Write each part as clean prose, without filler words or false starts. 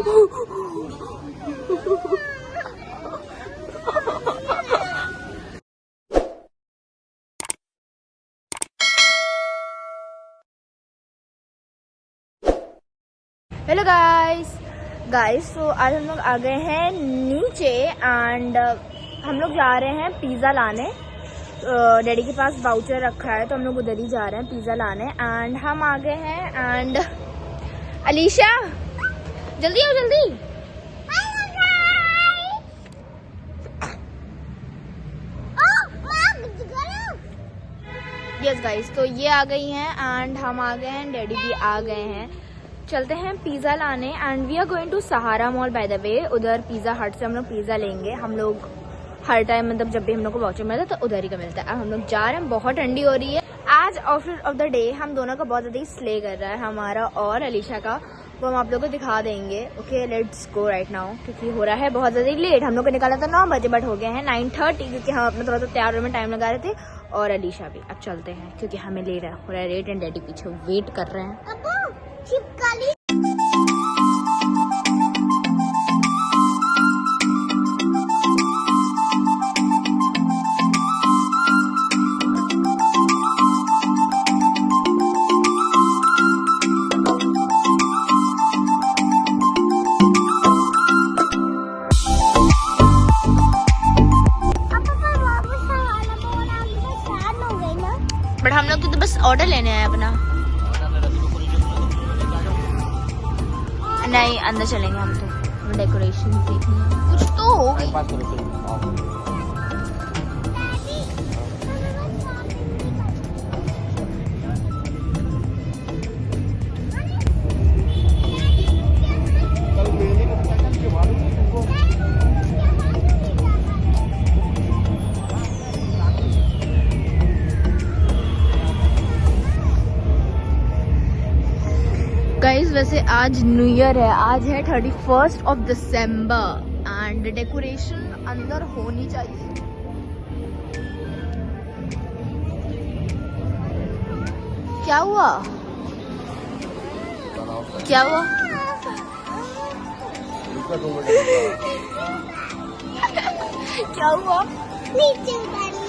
Hello guys तो आज हम लोग आ गए हैं नीचे एंड हम लोग जा रहे हैं पिज़्ज़ा लाने। डैडी के पास वाउचर रखा है तो हम लोग उधर ही जा रहे हैं पिज़्ज़ा लाने। एंड हम आ गए हैं एंड अलीशा जल्दी आओ जल्दी। यस गाइस तो ये आ गई हैं एंड हम आ गए हैं, डैडी भी आ गए हैं। चलते हैं पिज़्ज़ा लाने and we are going to Sahara mall by the way. उधर पिज़्ज़ा हट से हम लोग पिज़्ज़ा लेंगे। हम लोग हर टाइम मतलब जब भी हम लोग को वाउचर मिलता है तो उधर ही का मिलता है। अब हम लोग जा रहे हैं, बहुत ठंडी हो रही है। आज आउटफिट ऑफ द डे हम दोनों का बहुत ज़्यादा ही स्ले कर रहा है, हमारा और अलीशा का। वो हम आप लोगों को दिखा देंगे। Okay let's go right now, क्योंकि हो रहा है बहुत ज़्यादा ही लेट। हम लोग को निकाला था 9 बजे बट हो गए हैं 9:30, क्योंकि हम अपना थोड़ा सा तैयार होने में टाइम लगा रहे थे और अलीशा भी। अब चलते हैं क्योंकि हमें ले रहा हो रहा है लेट एंड डैडी पीछे वेट कर रहे हैं। बट हम लोग तो बस ऑर्डर लेने आए अपना। नहीं अंदर चलेंगे हम तो, डेकोरेशन देखनी है, कुछ तो हो गई। गाइस वैसे आज न्यू ईयर है, आज है 31 ऑफ दिसंबर एंड डेकोरेशन अंदर होनी चाहिए। क्या हुआ क्या हुआ? क्या हुआ?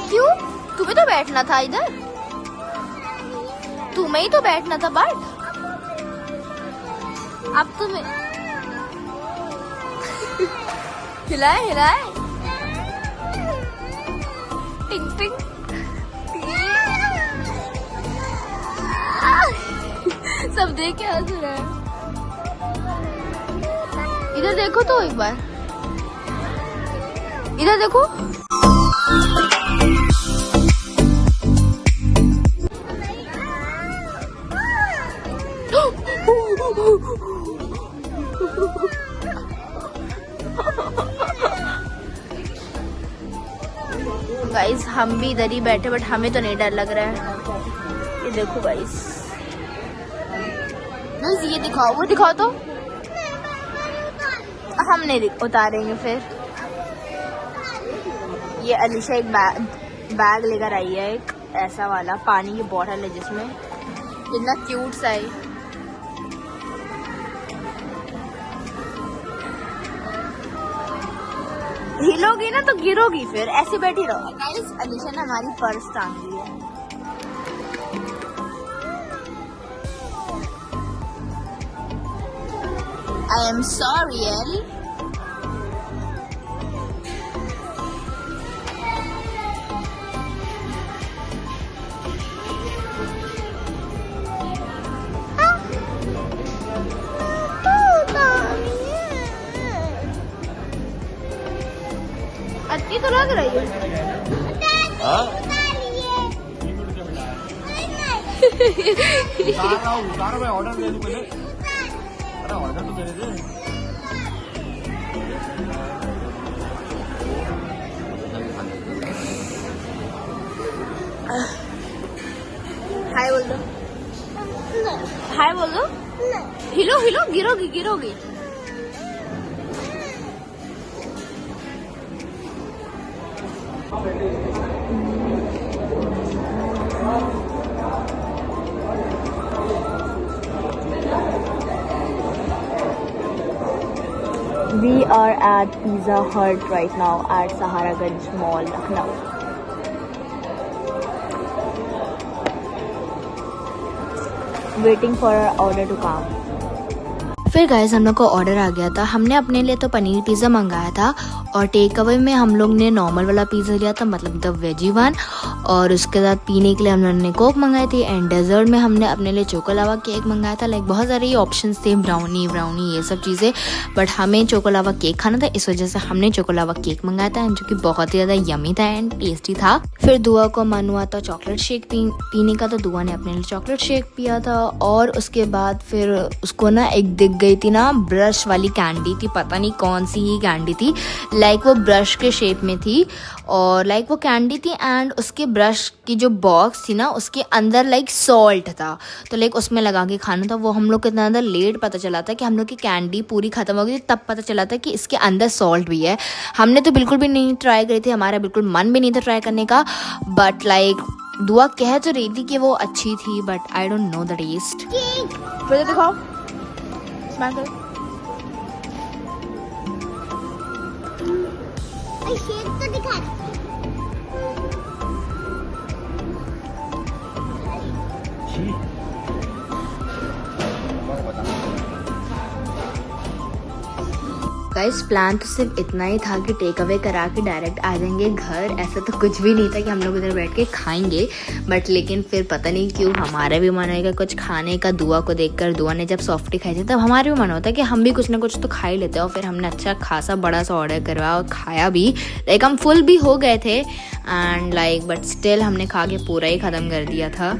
क्यों? तुम्हें तो बैठना था इधर, तुम्हें ही तो बैठना था। बट अब तुम्हें हिलाए हिलाए टिंग टिंग। सब देख के हंस रहे हैं। इधर देखो तो एक बार, इधर देखो। गाइस हम भी इधर ही बैठे बट हमें तो नहीं डर लग रहा है। ये देखो गाइस, बस ये दिखाओ, वो दिखाओ तो। हम नहीं उतारेंगे फिर। ये अलीशा एक बैग लेकर आई है, एक ऐसा वाला पानी की बोतल है जिसमें इतना क्यूट सा है। हिलोगी ना तो गिरोगी, फिर ऐसे बैठी रहो। गाइस अलीशा ने हमारी पर्स टांग ली है। I am sorry L. अच्छी तो लग रही है। उतारो मैं ऑर्डर दे दूं पहले। अरे ऑर्डर तो दे दे। हाय बोल दो, हाय बोल दो। हिलो हिलो, गिरोगी गिरोगी। We are at Pizza Hut right now at Saharaganj Mall, Lucknow. Waiting for our order to come. फिर गाइस हम लोग को ऑर्डर आ गया था। हमने अपने लिए तो पनीर पिज़्ज़ा मंगाया था और टेक अवे में हम लोग ने नॉर्मल वाला पिज़्ज़ा लिया था, मतलब द वेजी वन। और उसके साथ पीने के लिए हम लोगों ने कोक मंगाई थी एंड डेजर्ट में हमने अपने लिए चोकोलावा केक मंगाया था। लाइक बहुत सारे ऑप्शंस थे, ब्राउनी ये सब चीज़ें, बट हमें चोकोलावा केक खाना था, इस वजह से हमने चोकोलावा केक मंगाया था जो कि बहुत ही ज़्यादा यमी था एंड टेस्टी था। फिर दुआ को मन हुआ था चॉकलेट शेक पीने का, तो दुआ ने अपने लिए चॉकलेट शेक पिया था। और उसके बाद फिर उसको ना एक दिख गई थी ना ब्रश वाली कैंडी थी, पता नहीं कौन सी ही कैंडी थी, लाइक वो ब्रश के शेप में थी और लाइक वो कैंडी थी एंड उसके ब्रश की जो बॉक्स थी ना उसके अंदर लाइक सॉल्ट था, तो लाइक उसमें लगा के खाना था। वो हम लोग को इतना ज़्यादा लेट पता चला था कि हम लोग की कैंडी पूरी खत्म हो गई, तब पता चला था कि इसके अंदर सॉल्ट भी है। हमने तो बिल्कुल भी नहीं ट्राई करी थी, हमारा बिल्कुल मन भी नहीं था ट्राई करने का, बट लाइक दुआ कह तो रही थी कि वो अच्छी थी, but I don't know the taste. फिर दिखाओ, स्माइल करो। शेक तो दिखा। गाइस प्लान तो सिर्फ इतना ही था कि टेक अवे करा के डायरेक्ट आ जाएंगे घर, ऐसा तो कुछ भी नहीं था कि हम लोग इधर बैठ के खाएंगे। बट लेकिन फिर पता नहीं क्यों हमारा भी मन होगा कुछ खाने का। दुआ को देखकर, दुआ ने जब सॉफ्टी खाई थी तब हमारा भी मन होता है कि हम भी कुछ ना कुछ तो खा ही लेते हैं। और फिर हमने अच्छा खासा बड़ा सा ऑर्डर करवाया और खाया भी, लाइक हम फुल भी हो गए थे एंड लाइक बट स्टिल हमने खा के पूरा ही ख़त्म कर दिया था।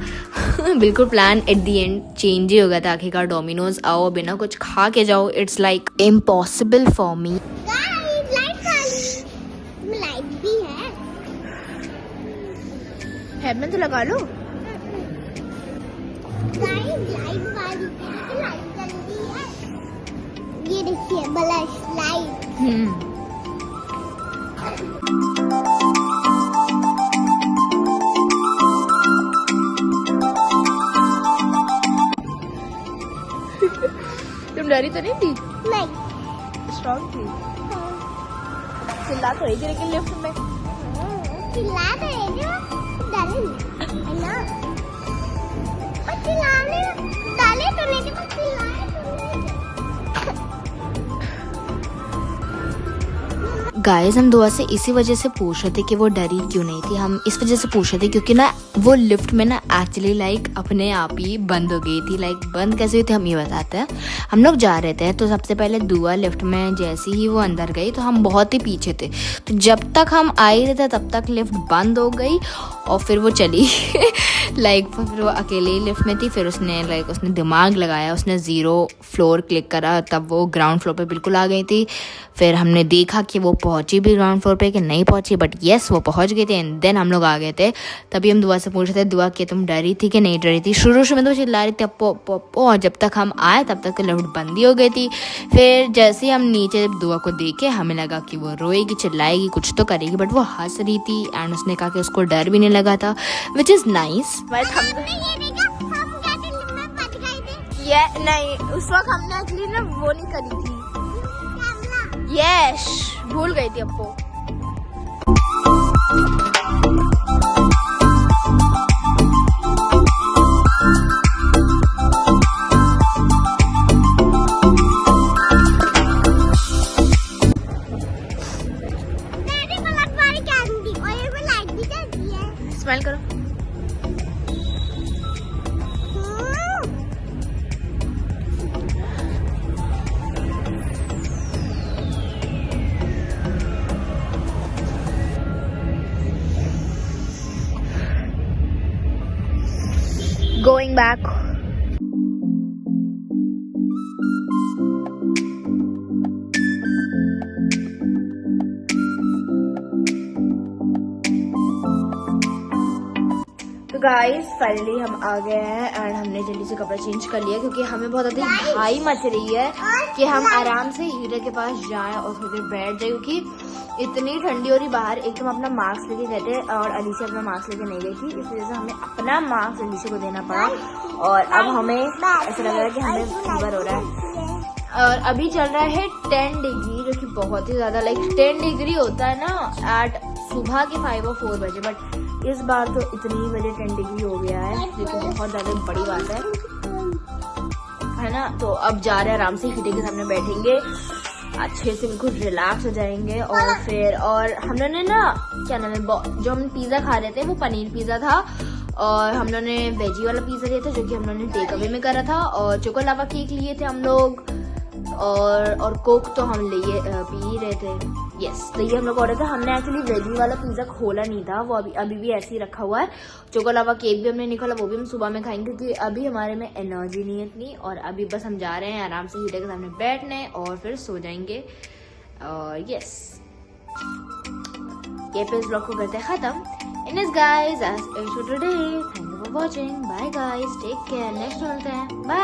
बिल्कुल plan at the end change ही हो गया था। आखिरकार डोमिनोज आओ बिना कुछ खा के जाओ, it's like impossible for me. Light भी है, हेडमेट तो लगा लो। लाइट वाली लाइट जल्दी है। ये देखिए ब्लश लाइट। तुम डरी तो नहीं थी? नहीं, स्ट्रॉन्ग थी। चिल्ला तो रही थी लेकिन लिफ्ट में। चिल्ला तो रही थी, डाले नहीं ना, पर चिल्लाने डाले तो नहीं थे, पर चिल्लाए तो नहीं। गाइस हम दुआ से इसी वजह से पूछ रहे थे कि वो डरी क्यों नहीं थी। हम इस वजह से पूछ रहे थे क्योंकि ना वो लिफ्ट में ना एक्चुअली लाइक अपने आप ही बंद हो गई थी। लाइक बंद कैसे हुई थी हम ये बताते हैं। हम लोग जा रहे थे तो सबसे पहले दुआ लिफ्ट में जैसे ही वो अंदर गई तो हम बहुत ही पीछे थे, तो जब तक हम आ ही रहे थे तब तक लिफ्ट बंद हो गई और फिर वो चली। लाइक फिर वो अकेले ही लिफ्ट में थी। फिर उसने दिमाग लगाया, उसने 0 फ्लोर क्लिक करा, तब वो ग्राउंड फ्लोर पे बिल्कुल आ गई थी। फिर हमने देखा कि वो पहुंची भी ग्राउंड फ्लोर पे कि नहीं पहुंची, बट येस वो पहुंच गई थी एंड देन हम लोग आ गए थे। तभी हम दुआ से पूछ रहे थे, दुआ कि तुम डरी थी कि नहीं डरी थी? शुरू में तो चिल्ला रही थी पप्पो, और जब तक हम आए तब तक लिफ्ट बंद ही हो गई थी। फिर जैसे ही हम नीचे दुआ को देखे हमें लगा कि वो रोएगी, चिल्लाएगी, कुछ तो करेगी, बट वो हंस रही थी एंड उसने कहा कि उसको डर भी नहीं लगा था, विच इज़ नाइस। ये नहीं, उस वक्त हमने एक्चुअली ना वो नहीं करी थी। यस, भूल गई थी आपको। स्माइल करो। Going back. तो गाइस फाइनली हम आ गए हैं एंड हमने जल्दी से कपड़ा चेंज कर लिया क्योंकि हमें बहुत अधिक भाई मच रही है कि हम आराम से हीटर के पास जाएं और थोड़ी देर बैठ जाए, क्योंकि इतनी ठंडी हो रही बाहर। एक तो हम अपना मास्क लेके गए थे और अलीशा अपना मास्क लेके नहीं गई थी, इस वजह से हमें अपना मास्क अलीशा को देना पड़ा और अब हमें ऐसा लग रहा है कि हमें फीवर हो रहा है। और अभी चल रहा है 10 डिग्री, जो कि बहुत ही ज्यादा, लाइक 10 डिग्री होता है ना एट सुबह के 5 और 4 बजे, बट इस बार तो इतनी बजे 10 डिग्री हो गया है, जो कि बहुत ज्यादा बड़ी बात है ना। तो अब जा रहे हैं आराम से, हीटर के सामने बैठेंगे, अच्छे से बिल्कुल रिलैक्स हो जाएंगे। और फिर और हम लोगों ने ना क्या नाम है, जो हम पिज्जा खा रहे थे वो पनीर पिज्जा था, और हम लोगों ने वेजी वाला पिज्जा लिया था जो कि हम लोगों ने टेक अवे में करा था, और चोको लावा केक लिए थे हम लोग, और कोक तो हम लिए पी रहे थे। यस, तो ये हम लोग ऑर्डर था। हमने एक्चुअली वेजी वाला पिज्जा खोला नहीं था, वो अभी भी ऐसे ही रखा हुआ है। चोको लावा केक भी हमने नहीं खोला, वो भी हम सुबह में खाएंगे, क्योंकि अभी हमारे में एनर्जी नहीं है इतनी, और अभी बस हम जा रहे हैं आराम से हीटर के सामने बैठने और फिर सो जाएंगे। और यस, ये पे इस ब्लॉग को करते हैं खत्म। इन guys, as usual today, thank you for watching, bye guys, take care, next मिलते हैं, बाय।